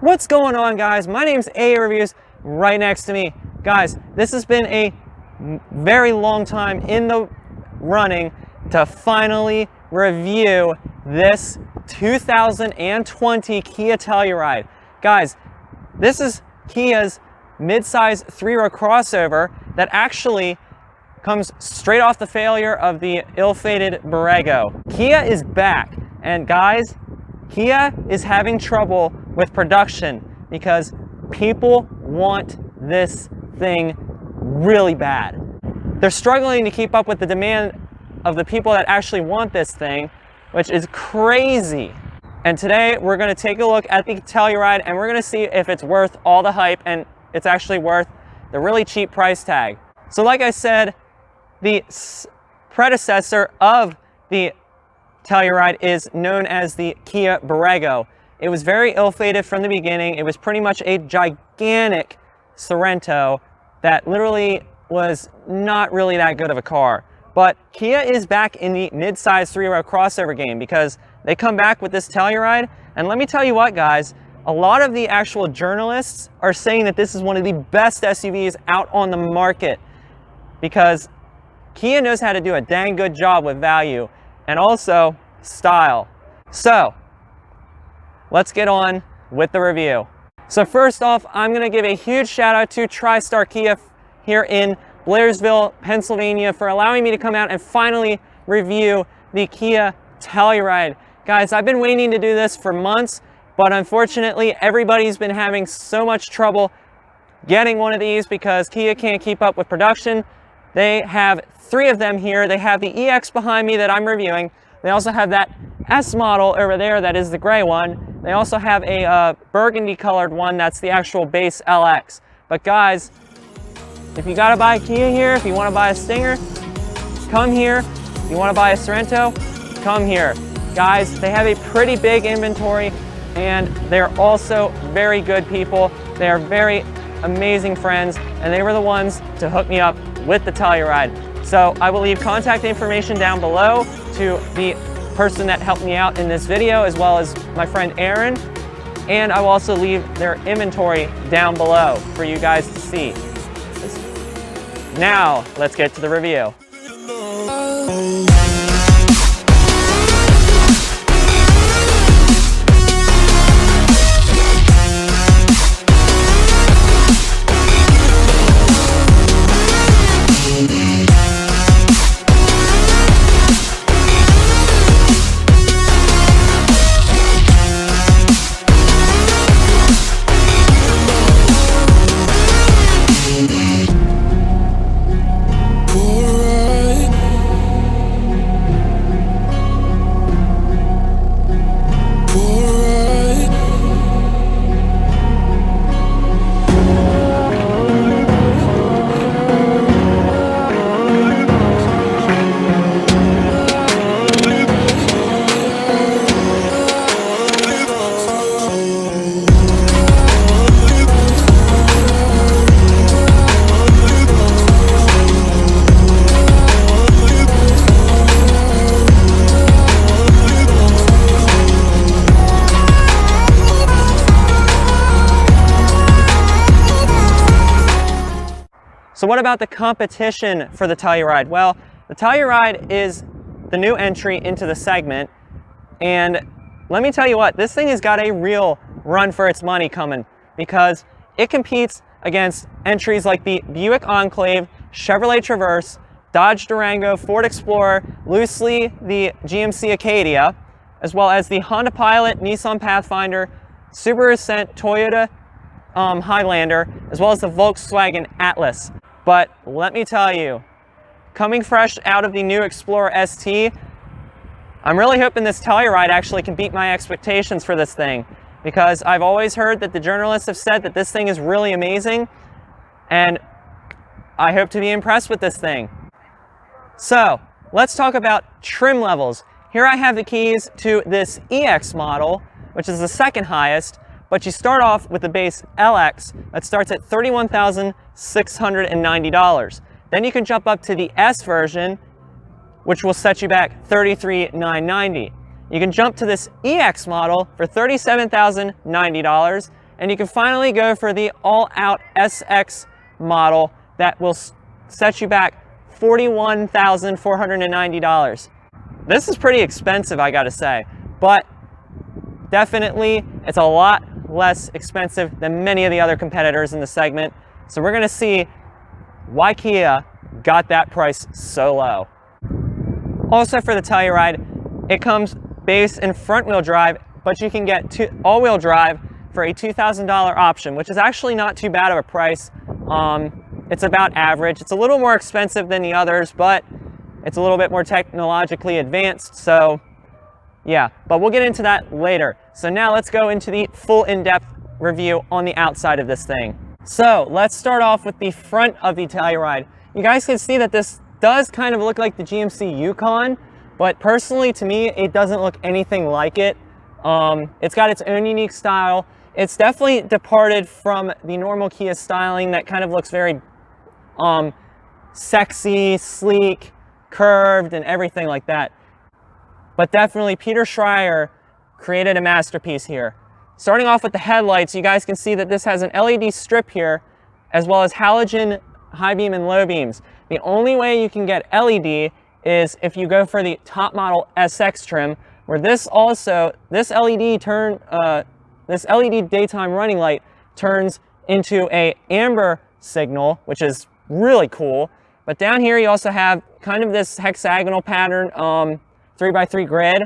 What's going on, guys? My name's A Reviews. Right next to me, guys, this has been a very long time in the running to finally review this 2020 Kia Telluride. Guys, this is Kia's mid-size three-row crossover that actually comes straight off the failure of the ill-fated Borrego. Kia is back, and guys, Kia is having trouble with production because people want this thing really bad. They're struggling to keep up with the demand of the people that actually want this thing, which is crazy. And today we're going to take a look at the Telluride and we're going to see if it's worth all the hype and it's actually worth the really cheap price tag. So like I said, the predecessor of the Telluride is known as the Kia Borrego. It was very ill-fated from the beginning. It was pretty much a gigantic Sorento that literally was not really that good of a car. But Kia is back in the mid-size three-row crossover game because they come back with this Telluride. And let me tell you what, guys, a lot of the actual journalists are saying that this is one of the best SUVs out on the market because Kia knows how to do a dang good job with value and also style. So let's get on with the review. So first off, I'm going to give a huge shout out to TriStar Kia here in Blairsville, Pennsylvania for allowing me to come out and finally review the Kia Telluride. Guys, I've been waiting to do this for months, but unfortunately everybody's been having so much trouble getting one of these because Kia can't keep up with production. They have 3 of them here. They have the EX behind me that I'm reviewing. They also have that S model over there that is the gray one. They also have a burgundy colored one that's the actual base LX. But guys, if you gotta buy a Kia here, if you wanna buy a Stinger, come here. If you wanna buy a Sorento, come here. Guys, they have a pretty big inventory and they're also very good people. They are very amazing friends and they were the ones to hook me up with the Telluride. So I will leave contact information down below to the person that helped me out in this video, as well as my friend Aaron. And I will also leave their inventory down below for you guys to see. Now, let's get to the review. So what about the competition for the Telluride? Well, the Telluride is the new entry into the segment, and let me tell you what, this thing has got a real run for its money coming because it competes against entries like the Buick Enclave, Chevrolet Traverse, Dodge Durango, Ford Explorer, loosely the GMC Acadia, as well as the Honda Pilot, Nissan Pathfinder, Subaru Ascent, Toyota Highlander, as well as the Volkswagen Atlas. But let me tell you, coming fresh out of the new Explorer ST, I'm really hoping this Telluride actually can beat my expectations for this thing because I've always heard that the journalists have said that this thing is really amazing and I hope to be impressed with this thing. So let's talk about trim levels. Here I have the keys to this EX model, which is the second highest, but you start off with the base LX that starts at $31,690. Then you can jump up to the S version, which will set you back $33,990. You can jump to this EX model for $37,090, and you can finally go for the all-out SX model that will set you back $41,490. This is pretty expensive, I gotta say, but definitely it's a lot less expensive than many of the other competitors in the segment. So we're gonna see why Kia got that price so low. Also for the Telluride, it comes base and front wheel drive, but you can get all-wheel drive for a $2,000 option, which is actually not too bad of a price. It's about average. It's a little more expensive than the others, but it's a little bit more technologically advanced, so yeah, but we'll get into that later. So now let's go into the full in-depth review on the outside of this thing. So let's start off with the front of the Telluride. You guys can see that this does kind of look like the GMC Yukon, but personally to me, it doesn't look anything like it. It's got its own unique style. It's definitely departed from the normal Kia styling that kind of looks very sexy, sleek, curved, and everything like that. But definitely Peter Schreier created a masterpiece here. Starting off with the headlights, you guys can see that this has an LED strip here, as well as halogen high beam and low beams. The only way you can get LED is if you go for the top model SX trim, where this LED daytime running light turns into a amber signal, which is really cool. But down here you also have kind of this hexagonal pattern 3x3 grid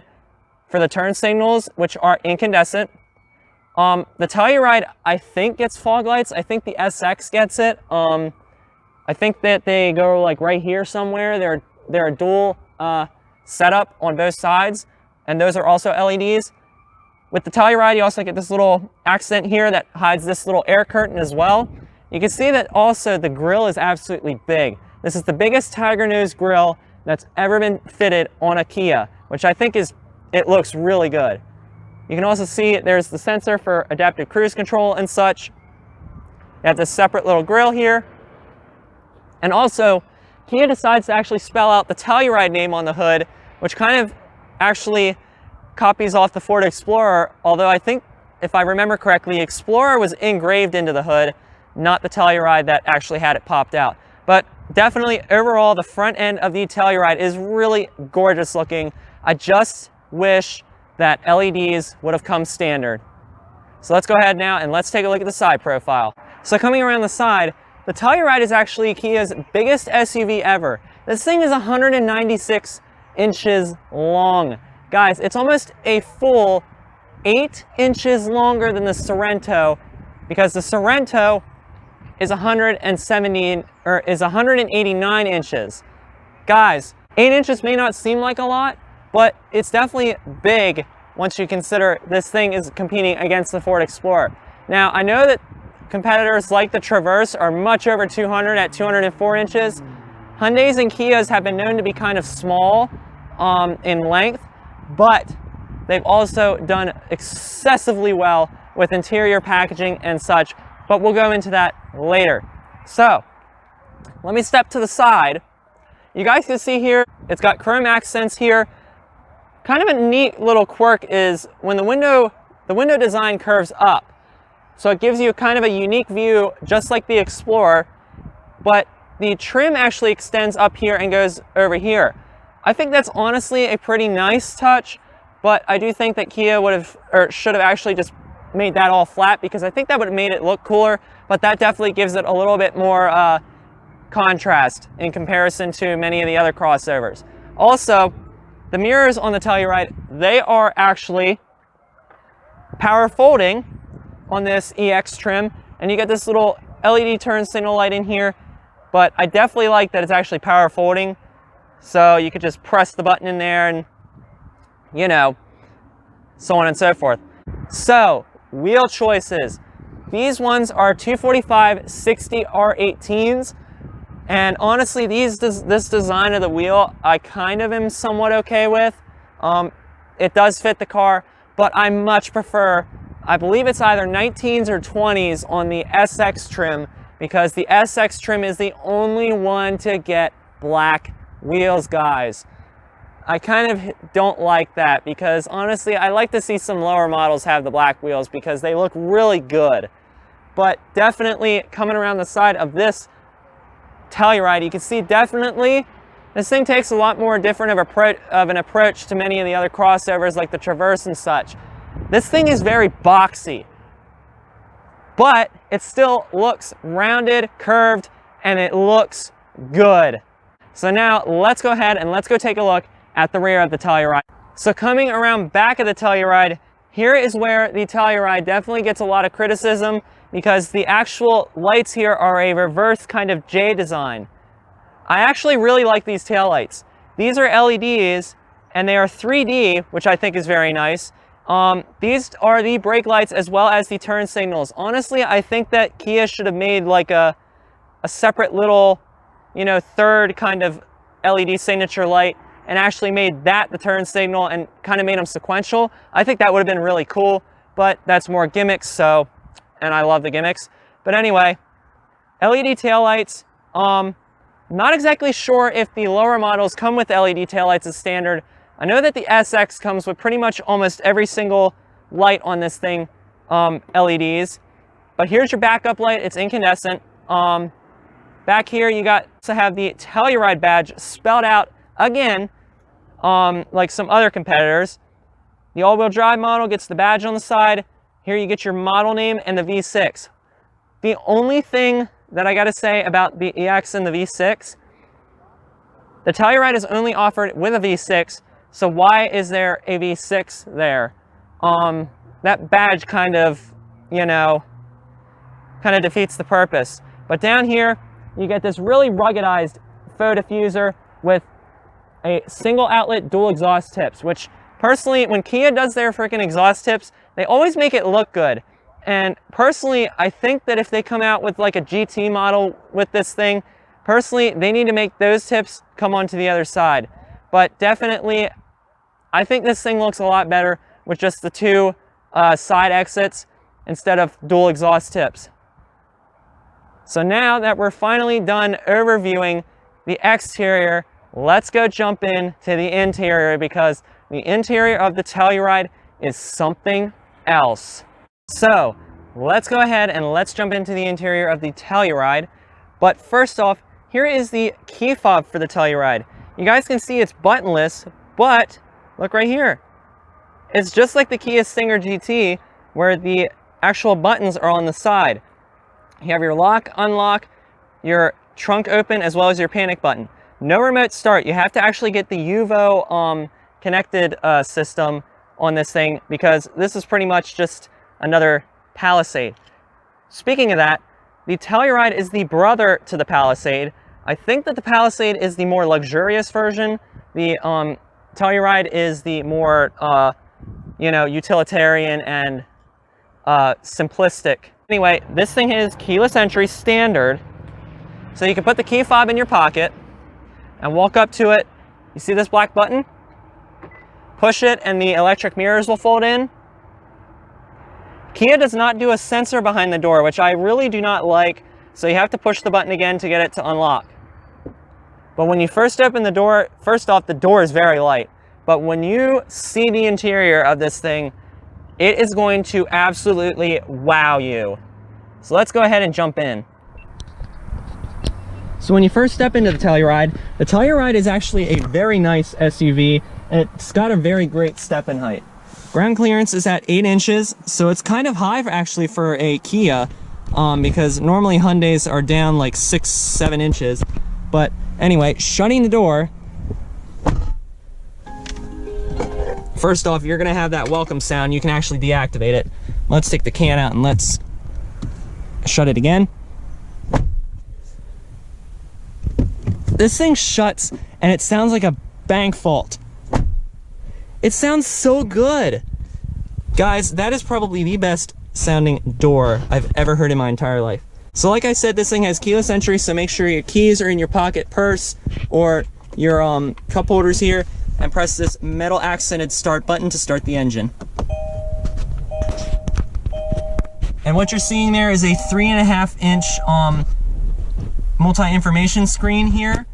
for the turn signals, which are incandescent. The Telluride, I think, gets fog lights. I think the SX gets it. I think that they go like right here somewhere. They're a dual setup on both sides, and those are also LEDs. With the Telluride, you also get this little accent here that hides this little air curtain as well. You can see that also the grille is absolutely big. This is the biggest tiger nose grille that's ever been fitted on a Kia, which I think it looks really good. You can also see there's the sensor for adaptive cruise control and such. You have this separate little grille here. And also, Kia decides to actually spell out the Telluride name on the hood, which kind of actually copies off the Ford Explorer, although I think, if I remember correctly, Explorer was engraved into the hood, not the Telluride that actually had it popped out. But definitely, overall, the front end of the Telluride is really gorgeous looking. I just wish that LEDs would have come standard. So let's go ahead now and let's take a look at the side profile. So coming around the side, the Telluride is actually Kia's biggest SUV ever. This thing is 196 inches long. Guys, it's almost a full 8 inches longer than the Sorento, because the Sorento is 189 inches. Guys, 8 inches may not seem like a lot, but it's definitely big once you consider this thing is competing against the Ford Explorer. Now, I know that competitors like the Traverse are much over 200 at 204 inches. Hyundais and Kias have been known to be kind of small in length, but they've also done excessively well with interior packaging and such, but we'll go into that later. So, let me step to the side. You guys can see here, it's got chrome accents here. Kind of a neat little quirk is when the window design curves up. So it gives you kind of a unique view, just like the Explorer, but the trim actually extends up here and goes over here. I think that's honestly a pretty nice touch, but I do think that Kia would have, or should have actually just made that all flat, because I think that would have made it look cooler, but that definitely gives it a little bit more contrast in comparison to many of the other crossovers. Also, the mirrors on the Telluride, they are actually power folding on this EX trim, and you get this little LED turn signal light in here, but I definitely like that it's actually power folding, so you could just press the button in there and, you know, so on and so forth. So, wheel choices. These ones are 245/60 R18s, and honestly, this design of the wheel, I kind of am somewhat okay with. It does fit the car, but I much prefer, I believe it's either 19s or 20s on the SX trim, because the SX trim is the only one to get black wheels, guys. I kind of don't like that because honestly, I like to see some lower models have the black wheels because they look really good. But definitely coming around the side of this Telluride, you can see definitely this thing takes a lot more different of an approach to many of the other crossovers like the Traverse and such. This thing is very boxy, but it still looks rounded, curved, and it looks good. So now let's go ahead and let's go take a look at the rear of the Telluride. So coming around back of the Telluride, here is where the Telluride definitely gets a lot of criticism because the actual lights here are a reverse kind of J design. I actually really like these taillights. These are LEDs and they are 3D, which I think is very nice. These are the brake lights as well as the turn signals. Honestly, I think that Kia should have made like a separate little, you know, third kind of LED signature light and actually made that the turn signal and kind of made them sequential. I think that would have been really cool, but that's more gimmicks, so, and I love the gimmicks. But anyway, LED taillights. Not exactly sure if the lower models come with LED taillights as standard. I know that the SX comes with pretty much almost every single light on this thing, LEDs. But here's your backup light, it's incandescent. Back here you got to have the Telluride badge spelled out again, like some other competitors. The all-wheel drive model gets the badge on the side. Here you get your model name and the V6. The only thing that I gotta say about the EX and the V6, the Telluride is only offered with a V6, so why is there a V6 there? That badge kind of, you know, kind of defeats the purpose. But down here, you get this really ruggedized faux diffuser with a single outlet dual exhaust tips, which personally, when Kia does their freaking exhaust tips, they always make it look good. And personally, I think that if they come out with like a GT model with this thing, personally, they need to make those tips come onto the other side. But definitely, I think this thing looks a lot better with just the two side exits instead of dual exhaust tips. So now that we're finally done overviewing the exterior, let's go jump in to the interior because the interior of the Telluride is something else. So let's go ahead and let's jump into the interior of the Telluride. But first off, here is the key fob for the Telluride. You guys can see it's buttonless, but look right here. It's just like the Kia Stinger GT where the actual buttons are on the side. You have your lock, unlock, your trunk open, as well as your panic button. No remote start. You have to actually get the UVO connected system on this thing because this is pretty much just another Palisade. Speaking of that, the Telluride is the brother to the Palisade. I think that the Palisade is the more luxurious version. The Telluride is the more, you know, utilitarian and simplistic. Anyway, this thing is keyless entry standard. So you can put the key fob in your pocket and walk up to it. You see this black button? Push it and the electric mirrors will fold in. Kia does not do a sensor behind the door, which I really do not like, so you have to push the button again to get it to unlock. But when you first open the door, first off, the door is very light. But when you see the interior of this thing, it is going to absolutely wow you. So let's go ahead and jump in. So when you first step into the Telluride is actually a very nice SUV, and it's got a very great step-in height. Ground clearance is at 8 inches, so it's kind of high actually for a Kia, because normally Hyundais are down like 6-7 inches. But anyway, shutting the door, first off, you're gonna have that welcome sound. You can actually deactivate it. Let's take the can out and let's shut it again. This thing shuts and it sounds like a bank vault. It sounds so good. Guys, that is probably the best sounding door I've ever heard in my entire life. So like I said, this thing has keyless entry, so make sure your keys are in your pocket purse or your cup holders here, and press this metal accented start button to start the engine. And what you're seeing there is a 3.5-inch multi-information screen here.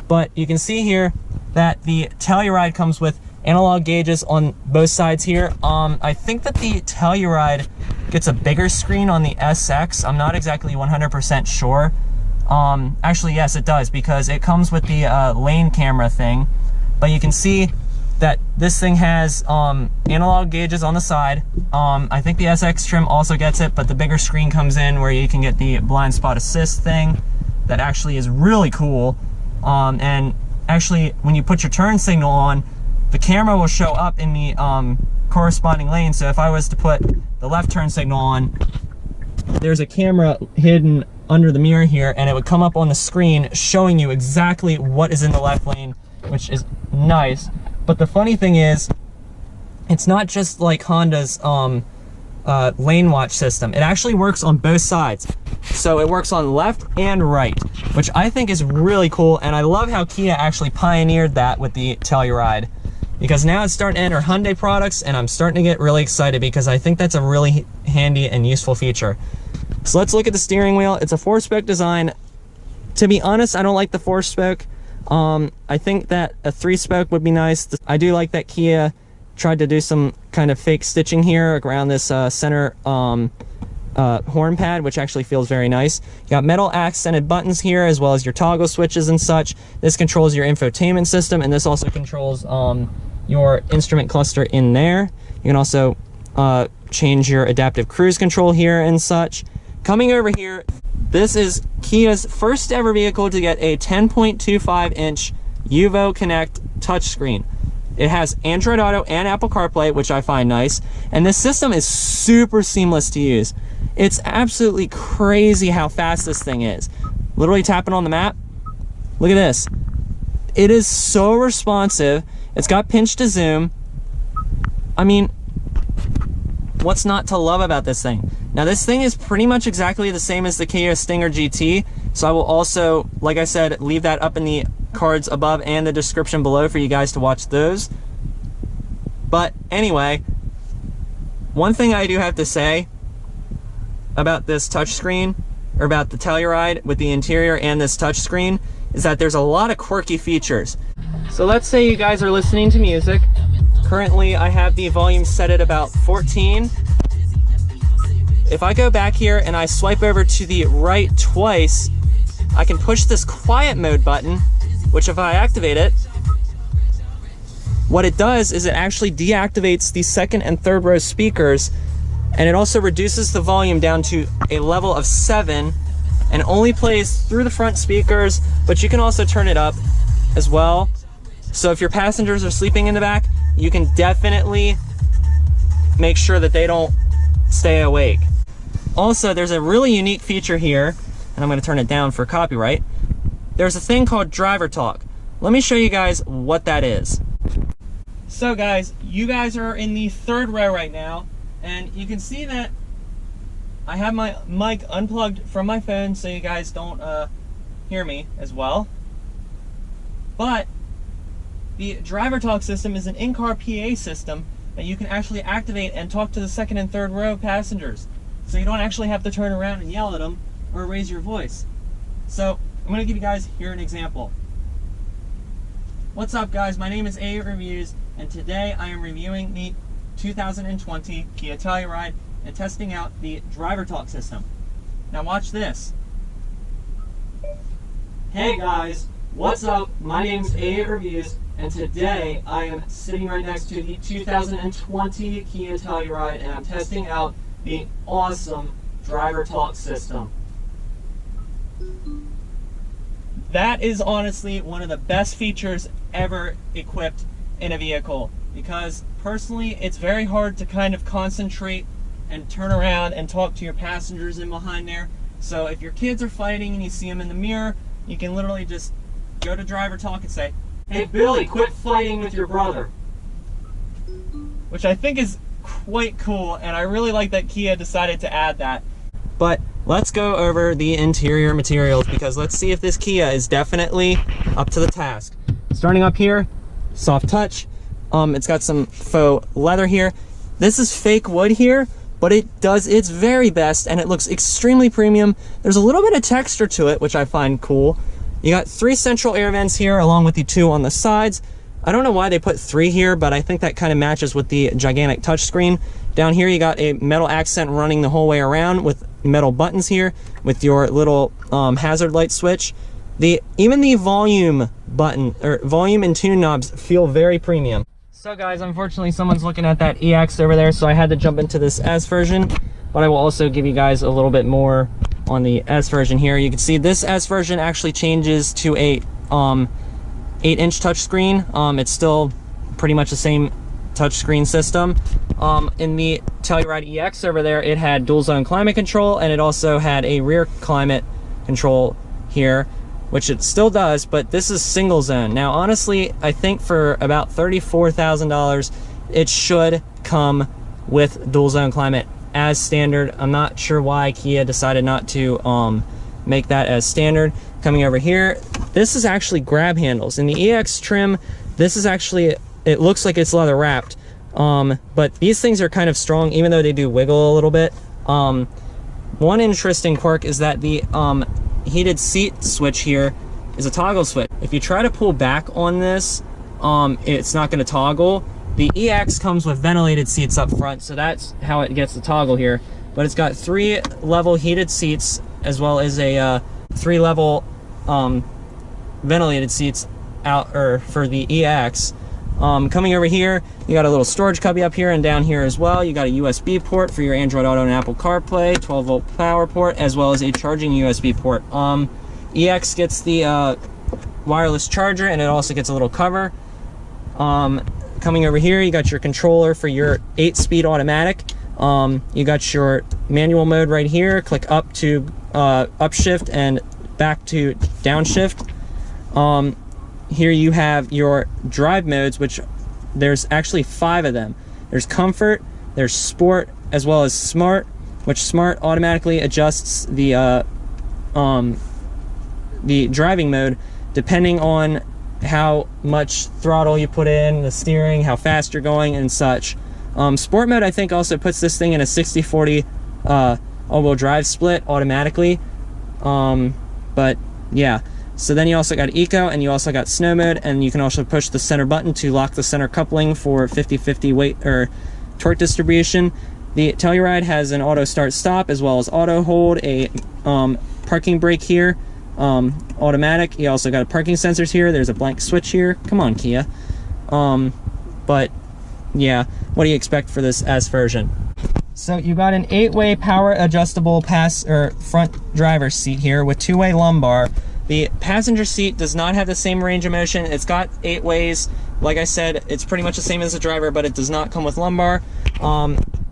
But you can see here that the Telluride comes with analog gauges on both sides here. I think that the Telluride gets a bigger screen on the SX. I'm not exactly 100% sure. Actually, yes, it does, because it comes with the lane camera thing. But you can see that this thing has analog gauges on the side. I think the SX trim also gets it, but the bigger screen comes in where you can get the blind spot assist thing. That actually is really cool. And actually, when you put your turn signal on, the camera will show up in the corresponding lane. So if I was to put the left turn signal on, there's a camera hidden under the mirror here, and it would come up on the screen showing you exactly what is in the left lane, which is nice. But the funny thing is, it's not just like Honda's lane watch system. It actually works on both sides. So it works on left and right, which I think is really cool. And I love how Kia actually pioneered that with the Telluride, because now it's starting to enter Hyundai products, and I'm starting to get really excited because I think that's a really handy and useful feature. So let's look at the steering wheel. It's a 4-spoke design. To be honest, I don't like the 4-spoke. I think that a 3-spoke would be nice. I do like that Kia tried to do some kind of fake stitching here around this center horn pad, which actually feels very nice. You got metal accented buttons here, as well as your toggle switches and such. This controls your infotainment system, and this also controls your instrument cluster in there. You can also change your adaptive cruise control here and such. Coming over here, this is Kia's first ever vehicle to get a 10.25-inch Uvo Connect touchscreen. It has Android Auto and Apple CarPlay, which I find nice, and this system is super seamless to use. It's absolutely crazy how fast this thing is. Literally tapping on the map, look at this. It is so responsive. It's got pinch to zoom. I mean, what's not to love about this thing? Now, this thing is pretty much exactly the same as the Kia Stinger GT, so I will also, like I said, leave that up in the cards above and the description below for you guys to watch those. But anyway, one thing I do have to say about this touchscreen, or about the Telluride with the interior and this touchscreen, is that there's a lot of quirky features. So let's say you guys are listening to music. Currently, I have the volume set at about 14. If I go back here and I swipe over to the right twice, I can push this quiet mode button, which if I activate it, what it does is it actually deactivates the second and third row speakers, and it also reduces the volume down to a level of 7 and only plays through the front speakers, but you can also turn it up as well. So if your passengers are sleeping in the back, you can definitely make sure that they don't stay awake. Also, there's a really unique feature here, and I'm going to turn it down for copyright. There's a thing called driver talk. Let me show you guys what that is. So guys, you guys are in the third row right now, and you can see that I have my mic unplugged from my phone so you guys don't hear me as well. But the driver talk system is an in-car PA system that you can actually activate and talk to the second and third row passengers. So you don't actually have to turn around and yell at them or raise your voice. So I'm going to give you guys here an example. What's up guys, my name is A Reviews, and today I am reviewing the 2020 Kia Telluride and testing out the driver talk system. Now watch this. Hey guys, what's up? My name is A Reviews, and today I am sitting right next to the 2020 Kia Telluride, and I'm testing out the awesome driver talk system. That is honestly one of the best features ever equipped in a vehicle, because personally it's very hard to kind of concentrate and turn around and talk to your passengers in behind there. So if your kids are fighting and you see them in the mirror, you can literally just go to driver talk and say, "Hey Billy, quit fighting with your brother," which I think is quite cool, and I really like that Kia decided to add that. But let's go over the interior materials, because let's see if this Kia is definitely up to the task. Starting up here, soft touch. It's got some faux leather here. This is fake wood here, but it does its very best and it looks extremely premium. There's a little bit of texture to it, which I find cool. You got 3 central air vents here along with the 2 on the sides. I don't know why they put 3 here, but I think that kind of matches with the gigantic touchscreen. Down here you got a metal accent running the whole way around with metal buttons here with your little hazard light switch. Even the volume button, or volume and tune knobs, feel very premium. So guys, unfortunately someone's looking at that EX over there, so I had to jump into this S version, but I will also give you guys a little bit more on the S version here. You can see this S version actually changes to a 8-inch touchscreen. It's still pretty much the same touchscreen system. In the Telluride EX over there, it had dual zone climate control, and it also had a rear climate control here, which it still does, but this is single zone. Now, honestly, I think for about $34,000, it should come with dual zone climate as standard. I'm not sure why Kia decided not to make that as standard. Coming over here, this is actually grab handles. In the EX trim, this is actually, it looks like it's leather wrapped, but these things are kind of strong, even though they do wiggle a little bit. One interesting quirk is that the heated seat switch here is a toggle switch. If you try to pull back on this, it's not going to toggle. The EX comes with ventilated seats up front, so that's how it gets the toggle here. But it's got 3 level heated seats, as well as a 3 level ventilated seats out for the EX. Coming over here, you got a little storage cubby up here and down here as well. You got a USB port for your Android Auto and Apple CarPlay, 12-volt power port, as well as a charging USB port. EX gets the wireless charger, and it also gets a little cover. Coming over here, you got your controller for your 8-speed automatic. You got your manual mode right here. Click up to upshift and back to downshift. Here you have your drive modes, which there's actually 5 of them. There's comfort, there's sport, as well as smart, which smart automatically adjusts the driving mode depending on how much throttle you put in, the steering, how fast you're going, and such. Sport mode, I think, also puts this thing in a 60-40 all-wheel drive split automatically. But yeah. So then you also got Eco, and you also got Snow mode, and you can also push the center button to lock the center coupling for 50-50 weight or torque distribution. The Telluride has an auto start stop, as well as auto hold, a parking brake here, automatic. You also got parking sensors here. There's a blank switch here. Come on, Kia. But yeah, what do you expect for this S version? So you got an 8-way power adjustable front driver's seat here with 2-way lumbar. The passenger seat does not have the same range of motion. It's got 8 ways. Like I said, it's pretty much the same as the driver, but it does not come with lumbar.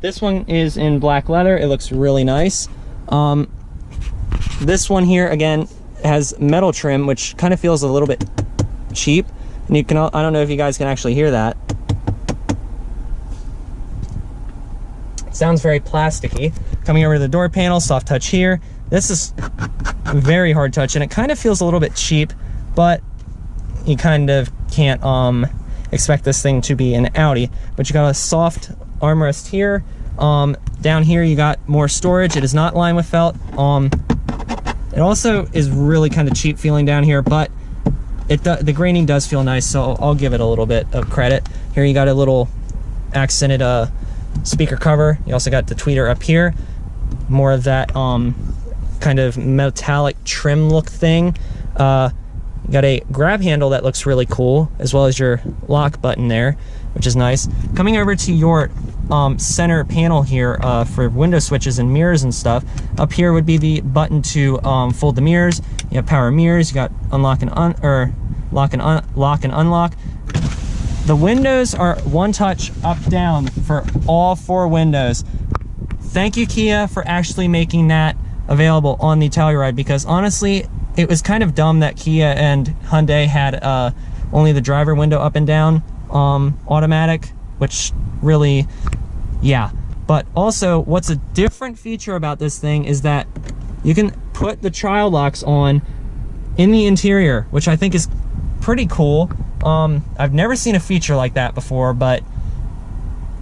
This one is in black leather. It looks really nice. This one here, again, has metal trim, which kind of feels a little bit cheap. And you can, I don't know if you guys can actually hear that. It sounds very plasticky. Coming over to the door panel, soft touch here. This is very hard touch, and it kind of feels a little bit cheap, but you kind of can't expect this thing to be an Audi. But you got a soft armrest here. Down here you got more storage. It is not lined with felt. It also is really kind of cheap feeling down here, but the graining does feel nice, so I'll give it a little bit of credit. Here you got a little accented speaker cover. You also got the tweeter up here. More of that kind of metallic trim look thing. You got a grab handle that looks really cool, as well as your lock button there, which is nice. Coming over to your center panel here for window switches and mirrors and stuff. Up here would be the button to fold the mirrors. You have power mirrors. You got lock and unlock. The windows are one touch up down for all 4 windows. Thank you, Kia, for actually making that available on the Telluride, because honestly, it was kind of dumb that Kia and Hyundai had only the driver window up and down automatic, which really, yeah. But also, what's a different feature about this thing is that you can put the child locks on in the interior, which I think is pretty cool. I've never seen a feature like that before, but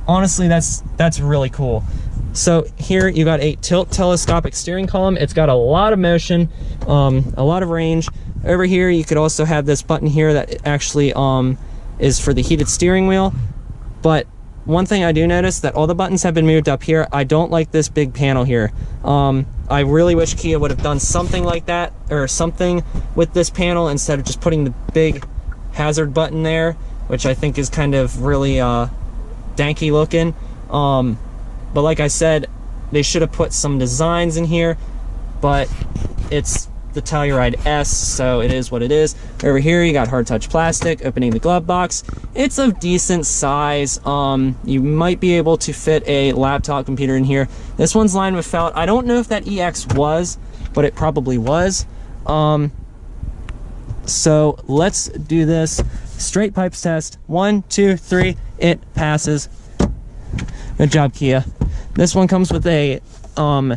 honestly, that's really cool. So here you got a tilt telescopic steering column. It's got a lot of motion, a lot of range. Over here, you could also have this button here that actually is for the heated steering wheel. But one thing I do notice that all the buttons have been moved up here. I don't like this big panel here. I really wish Kia would have done something like that, or something with this panel, instead of just putting the big hazard button there, which I think is kind of really danky looking. But like I said, they should have put some designs in here, but it's the Telluride S, so it is what it is. Over here, you got hard touch plastic, opening the glove box. It's of decent size. You might be able to fit a laptop computer in here. This one's lined with felt. I don't know if that EX was, but it probably was. So let's do this. Straight pipes test. 1, 2, 3. It passes. Good job, Kia. This one comes with a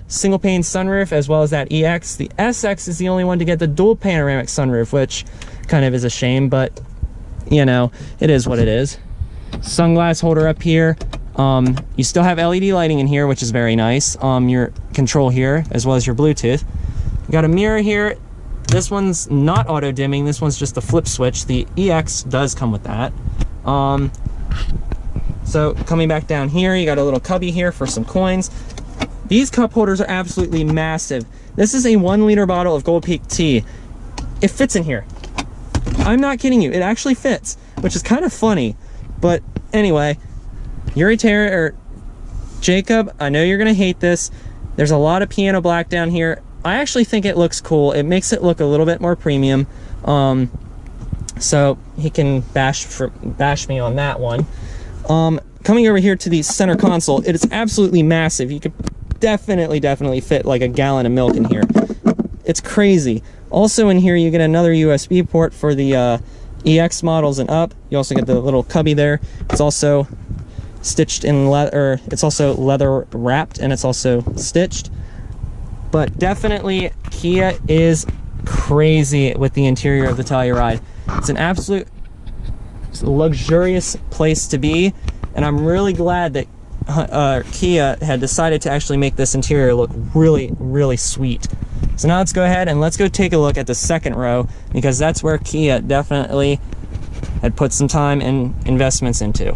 single pane sunroof, as well as that EX. The SX is the only one to get the dual panoramic sunroof, which kind of is a shame, but you know, it is what it is. Sunglass holder up here. You still have LED lighting in here, which is very nice. Your control here, as well as your Bluetooth. You got a mirror here. This one's not auto dimming. This one's just a flip switch. The EX does come with that. So coming back down here, you got a little cubby here for some coins. These cup holders are absolutely massive. This is a 1 liter bottle of Gold Peak tea. It fits in here. I'm not kidding you. It actually fits, which is kind of funny. But anyway, Yuri or Jacob, I know you're gonna hate this. There's a lot of piano black down here. I actually think it looks cool. It makes it look a little bit more premium. So he can bash me on that one. Coming over here to the center console, it is absolutely massive. You could definitely fit like a gallon of milk in here. It's crazy. Also in here, you get another USB port for the EX models and up. You also get the little cubby there. It's also stitched in leather, it's also leather wrapped, and it's also stitched. But definitely, Kia is crazy with the interior of the Telluride. It's an absolute luxurious place to be, and I'm really glad that Kia had decided to actually make this interior look really sweet. So now let's go ahead and let's go take a look at the second row, because that's where Kia definitely had put some time and investments into.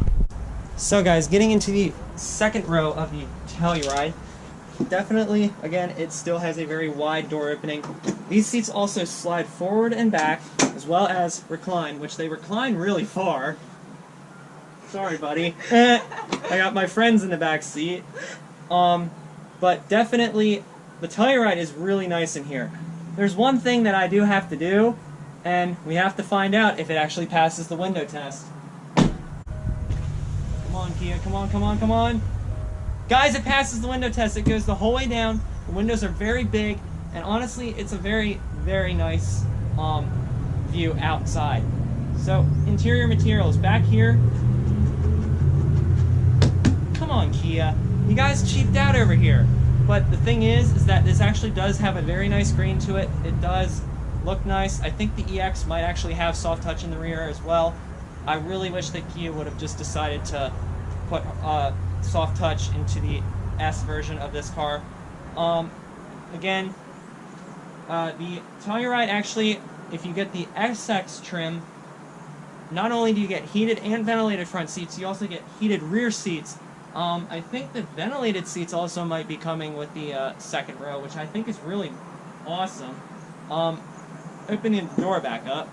So guys, getting into the second row of the Telluride, definitely, again, it still has a very wide door opening. These seats also slide forward and back, as well as recline, which they recline really far. Sorry, buddy. I got my friends in the back seat. But definitely, the Telluride is really nice in here. There's one thing that I do have to do, and we have to find out if it actually passes the window test. Come on, Kia, come on, come on, come on. Guys, it passes the window test. It goes the whole way down. The windows are very big, and honestly, it's a very nice view outside. So, interior materials back here. Come on, Kia. You guys cheaped out over here. But the thing is that this actually does have a very nice green to it. It does look nice. I think the EX might actually have soft touch in the rear as well. I really wish that Kia would have just decided to put soft touch into the S version of this car. Again, the Telluride actually, if you get the SX trim, not only do you get heated and ventilated front seats, you also get heated rear seats. I think the ventilated seats also might be coming with the second row, which I think is really awesome. Opening the door back up.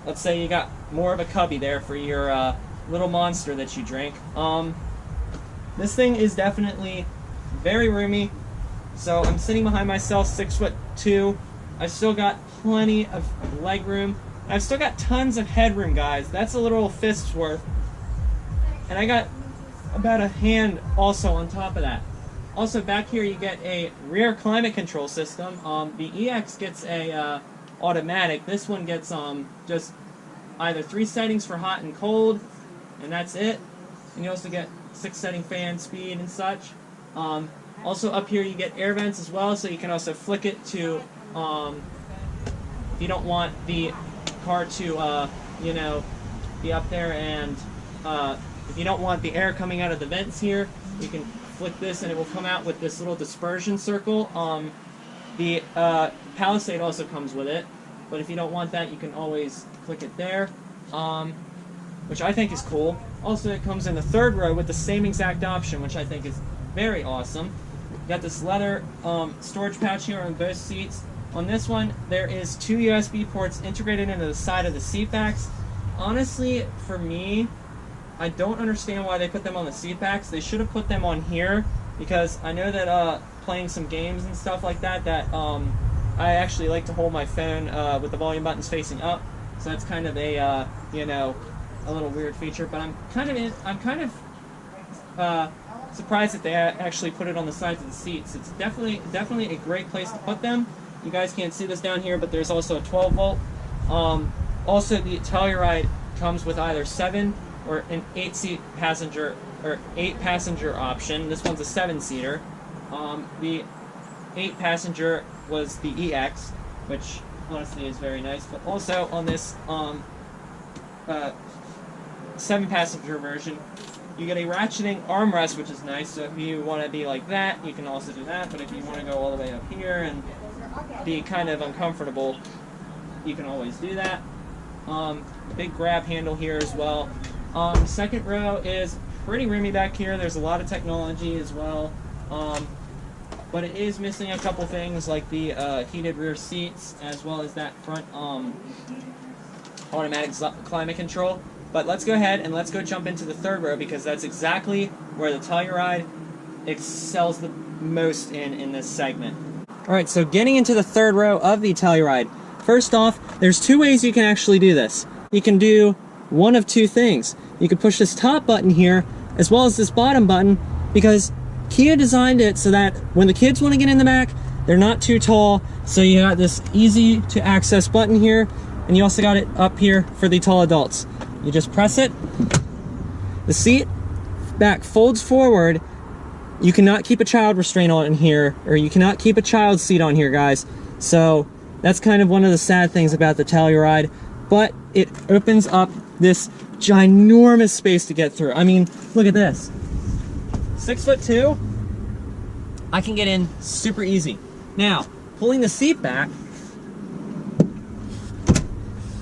Let's say you got more of a cubby there for your little monster that you drink. This thing is definitely very roomy. So I'm sitting behind myself, 6'2". I've still got plenty of leg room. I've still got tons of headroom, guys. That's a literal fist's worth. And I got about a hand also on top of that. Also back here you get a rear climate control system. The EX gets a automatic. This one gets just either 3 settings for hot and cold, and that's it. And you also get 6 setting fan speed and such. Also up here you get air vents as well, so you can also flick it to if you don't want the car to you know, be up there, and if you don't want the air coming out of the vents here, you can flick this and it will come out with this little dispersion circle. The Palisade also comes with it, but if you don't want that, you can always click it there, which I think is cool. Also, it comes in the third row with the same exact option, which I think is very awesome. You got this leather storage pouch here on both seats. On this one, there is 2 USB ports integrated into the side of the seat backs. Honestly, for me, I don't understand why they put them on the seat backs. They should have put them on here, because I know that playing some games and stuff like that, I actually like to hold my phone with the volume buttons facing up. So that's kind of a you know, a little weird feature. But I'm kind of surprised that they actually put it on the sides of the seats. It's definitely a great place to put them. You guys can't see this down here, but there's also a 12 volt. Also, the Telluride comes with either 7 or an 8 passenger option. This one's a 7-seater. The 8 passenger was the EX, which honestly is very nice. But also on this 7 passenger version, you get a ratcheting armrest, which is nice. So if you want to be like that, you can also do that. But if you want to go all the way up here and be kind of uncomfortable, you can always do that. Big grab handle here as well. Second row is pretty roomy back here. There's a lot of technology as well. But it is missing a couple things like the heated rear seats, as well as that front automatic climate control. But let's go ahead and let's go jump into the third row, because that's exactly where the Telluride excels the most in this segment. Alright, so getting into the third row of the Telluride. First off, there's 2 ways you can actually do this. You can do one of 2 things. You can push this top button here, as well as this bottom button, because Kia designed it so that when the kids want to get in the back, they're not too tall. So you got this easy to access button here, and you also got it up here for the tall adults. You just press it. The seat back folds forward. You cannot keep a child restraint on in here, or you cannot keep a child seat on here, guys. So that's kind of one of the sad things about the Telluride, but it opens up this ginormous space to get through. I mean, look at this. 6'2", I can get in super easy. Now, pulling the seat back,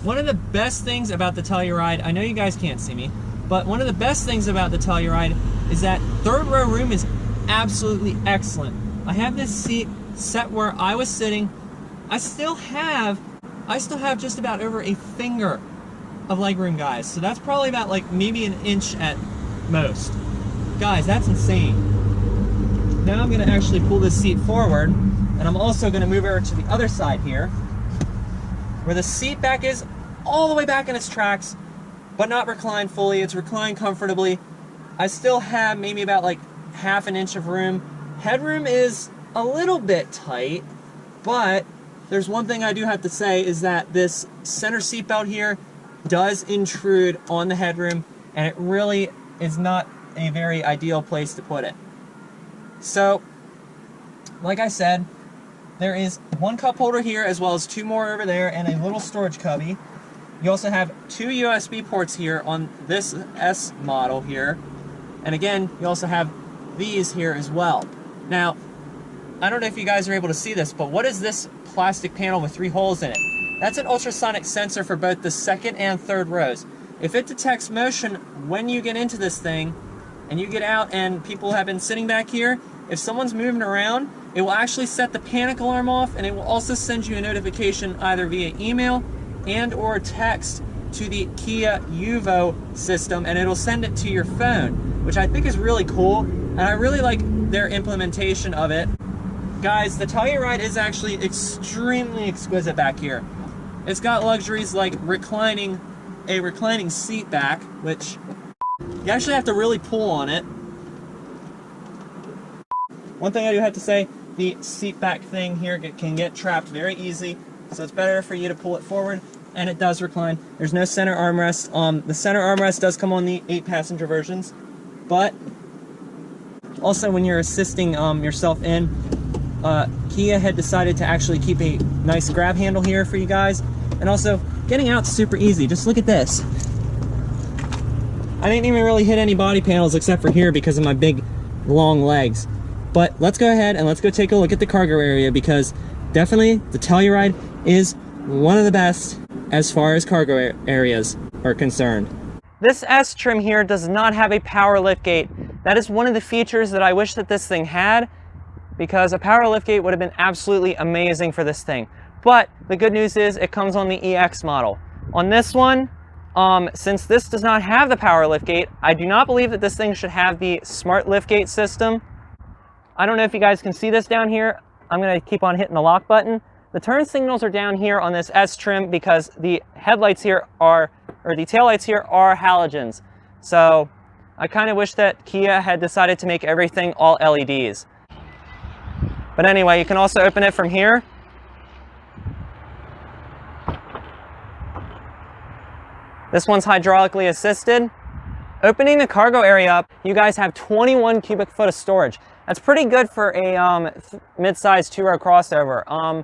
one of the best things about the Telluride, I know you guys can't see me, but one of the best things about the Telluride is that third row room is absolutely excellent. I have this seat set where I was sitting. I still have just about over a finger of legroom, guys. So that's probably about like maybe an inch at most. Guys, that's insane. Now I'm gonna actually pull this seat forward, and I'm also gonna move over to the other side here, where the seat back is all the way back in its tracks, but not reclined fully. It's reclined comfortably. I still have maybe about like half an inch of room. Headroom is a little bit tight, but there's one thing I do have to say is that this center seat belt here does intrude on the headroom, and it really is not a very ideal place to put it. So, like I said, there is 1 cup holder here, as well as 2 more over there, and a little storage cubby. You also have 2 USB ports here on this S model here. And again, you also have these here as well. Now, I don't know if you guys are able to see this, but what is this plastic panel with 3 holes in it? That's an ultrasonic sensor for both the second and third rows. If it detects motion when you get into this thing, and you get out and people have been sitting back here, if someone's moving around, it will actually set the panic alarm off, and it will also send you a notification either via email and or text to the Kia Uvo system, and it'll send it to your phone, which I think is really cool, and I really like their implementation of it. Guys, the Telluride is actually extremely exquisite back here. It's got luxuries like a reclining seat back, which you actually have to really pull on it. One thing I do have to say, the seat back thing here can get trapped very easy, so it's better for you to pull it forward, and it does recline. There's no center armrest. The center armrest does come on the 8-passenger versions, but also when you're assisting yourself in, Kia had decided to actually keep a nice grab handle here for you guys, and also getting out's super easy. Just look at this. I didn't even really hit any body panels except for here because of my big long legs. But let's go ahead and let's go take a look at the cargo area, because definitely the Telluride is one of the best as far as cargo areas are concerned. This S trim here does not have a power liftgate. That is one of the features that I wish that this thing had, because a power liftgate would have been absolutely amazing for this thing. But the good news is it comes on the EX model. On this one, since this does not have the power liftgate, I do not believe that this thing should have the smart liftgate system. I don't know if you guys can see this down here. I'm gonna keep on hitting the lock button. The turn signals are down here on this S trim because the headlights here are, or the taillights here are halogens. So I kind of wish that Kia had decided to make everything all LEDs. But anyway, you can also open it from here. This one's hydraulically assisted. Opening the cargo area up, you guys have 21 cubic foot of storage. That's pretty good for a mid-size two-row crossover.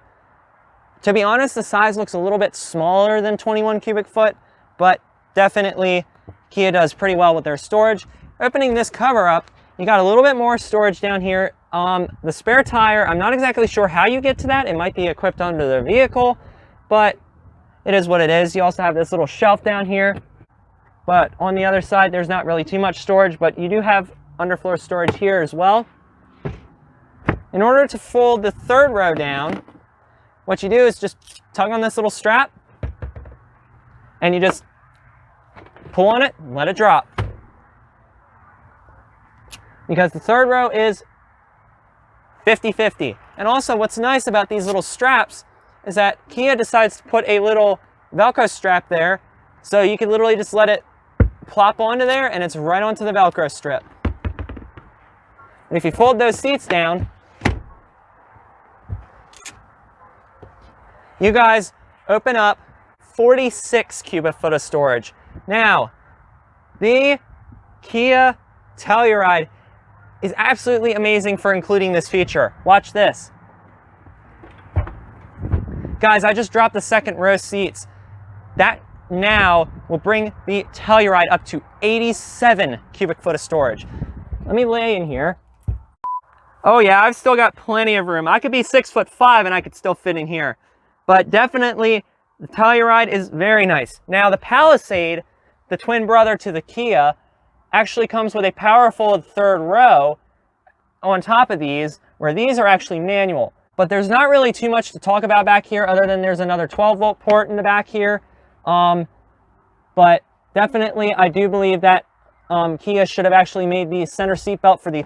To be honest, the size looks a little bit smaller than 21 cubic foot, but definitely Kia does pretty well with their storage. Opening this cover up, you got a little bit more storage down here. The spare tire, I'm not exactly sure how you get to that. It might be equipped under the vehicle, but it is what it is. You also have this little shelf down here, but on the other side, there's not really too much storage, but you do have underfloor storage here as well. In order to fold the third row down, what you do is just tug on this little strap, and you just pull on it and let it drop. Because the third row is 50-50. And also what's nice about these little straps is that Kia decides to put a little Velcro strap there, so you can literally just let it plop onto there and it's right onto the Velcro strip. And if you fold those seats down, you guys open up 46 cubic foot of storage. Now, the Kia Telluride is absolutely amazing for including this feature. Watch this. Guys, I just dropped the second row seats. That now will bring the Telluride up to 87 cubic foot of storage. Let me lay in here. Oh yeah, I've still got plenty of room. I could be 6'5" and I could still fit in here. But definitely, the Telluride is very nice. Now, the Palisade, the twin brother to the Kia, actually comes with a powerful third row on top of these, where these are actually manual. But there's not really too much to talk about back here other than there's another 12-volt port in the back here. But definitely, I do believe that Kia should have actually made the center seat belt for the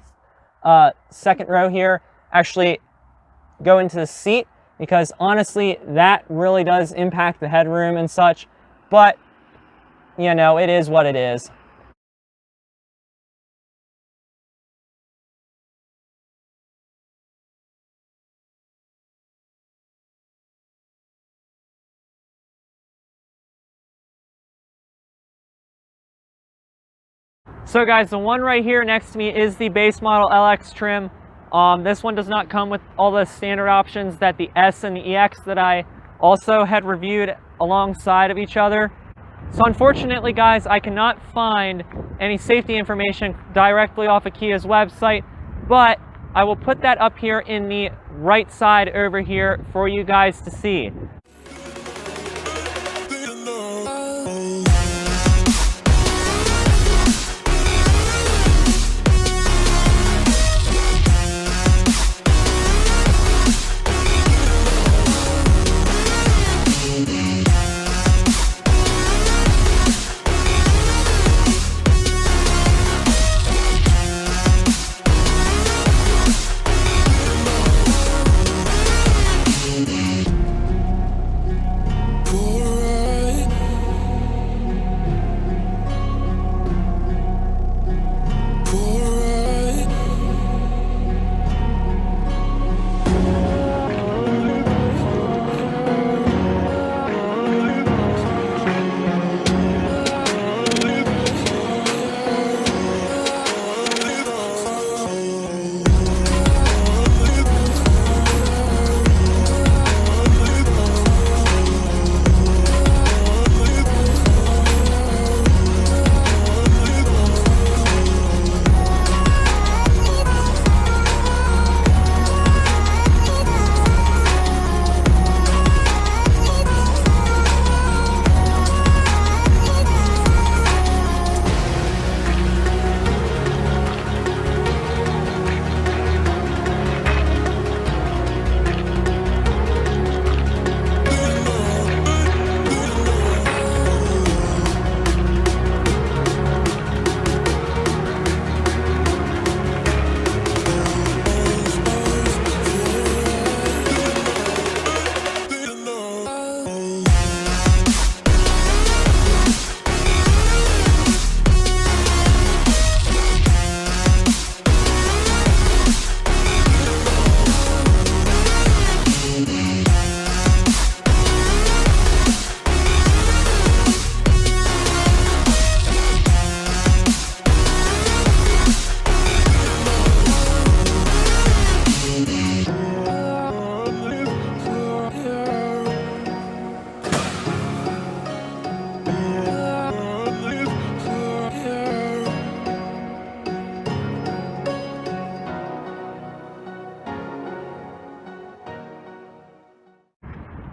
second row here actually go into the seat, because honestly, that really does impact the headroom and such. But, you know, it is what it is. So guys, the one right here next to me is the base model LX trim. This one does not come with all the standard options that the S and the EX that I also had reviewed alongside of each other. So unfortunately, guys, I cannot find any safety information directly off of Kia's website, but I will put that up here in the right side over here for you guys to see.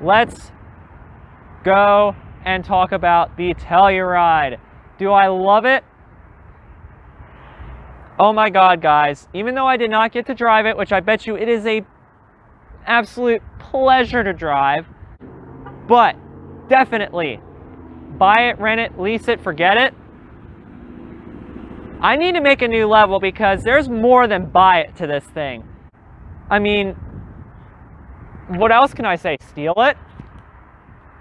let's go and talk about the Telluride. Do I love it? Oh my God, guys. Even though I did not get to drive it, which I bet you it is a absolute pleasure to drive, but definitely buy it, rent it, lease it, forget it. I need to make a new level because there's more than buy it to this thing. I mean, what else can I say? Steal it?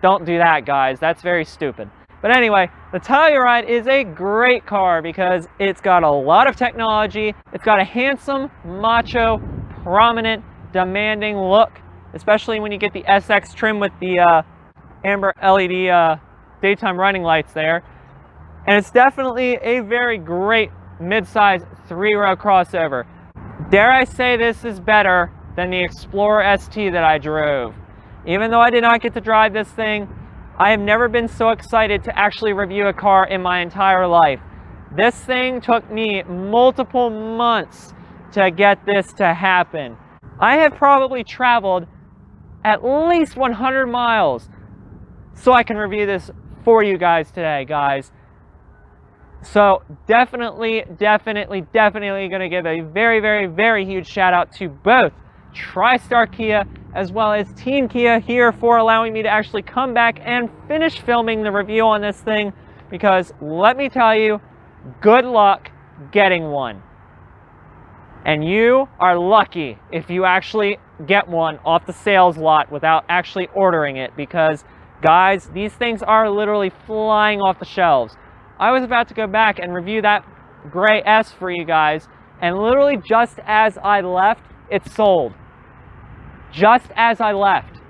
Don't do that, guys. That's very stupid. But anyway, the Telluride is a great car because it's got a lot of technology. It's got a handsome, macho, prominent, demanding look, especially when you get the SX trim with the amber LED daytime running lights there. And it's definitely a very great mid-size 3-row crossover. Dare I say this is better than the Explorer ST that I drove. Even though I did not get to drive this thing, I have never been so excited to actually review a car in my entire life. This thing took me multiple months to get this to happen. I have probably traveled at least 100 miles so I can review this for you guys today, guys. So definitely going to give a very huge shout out to both TriStar Kia as well as Team Kia here for allowing me to actually come back and finish filming the review on this thing, because let me tell you, good luck getting one. And you are lucky if you actually get one off the sales lot without actually ordering it, because guys, these things are literally flying off the shelves. I was about to go back and review that gray S for you guys, and literally just as I left, it sold. Just as I left.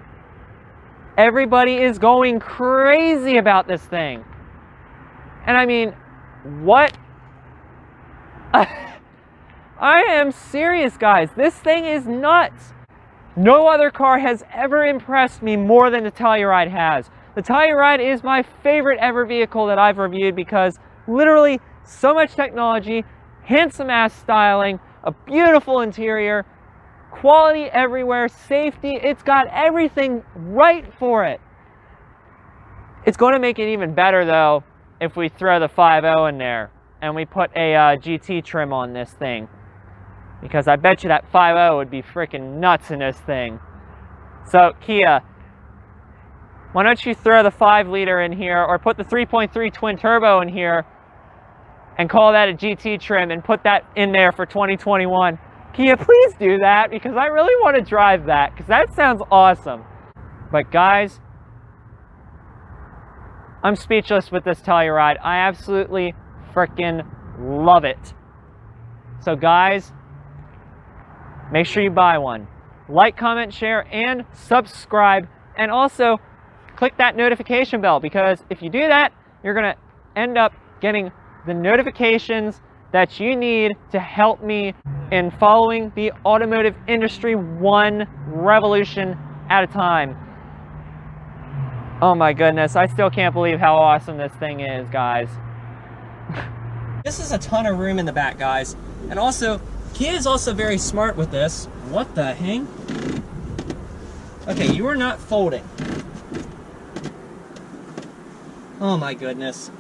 Everybody is going crazy about this thing. And I mean, what? I am serious, guys. This thing is nuts. No other car has ever impressed me more than the Telluride has. The Telluride is my favorite ever vehicle that I've reviewed because literally so much technology, handsome ass styling, a beautiful interior, quality everywhere, safety. It's got everything right for it. It's going to make it even better though if we throw the 5.0 in there and we put a GT trim on this thing, because I bet you that 5.0 would be freaking nuts in this thing. So Kia, why don't you throw the 5-liter in here, or put the 3.3 twin turbo in here and call that a GT trim and put that in there for 2021. Kia, please do that, because I really want to drive that, because that sounds awesome. But guys, I'm speechless with this Telluride. I absolutely freaking love it. So guys, make sure you buy one. Like, comment, share, and subscribe. And also, click that notification bell, because if you do that, you're going to end up getting the notifications that you need to help me in following the automotive industry one revolution at a time. Oh my goodness, I still can't believe how awesome this thing is, guys. This is a ton of room in the back, guys. And also, Kia is also very smart with this. What the hang? Okay, you are not folding. Oh my goodness.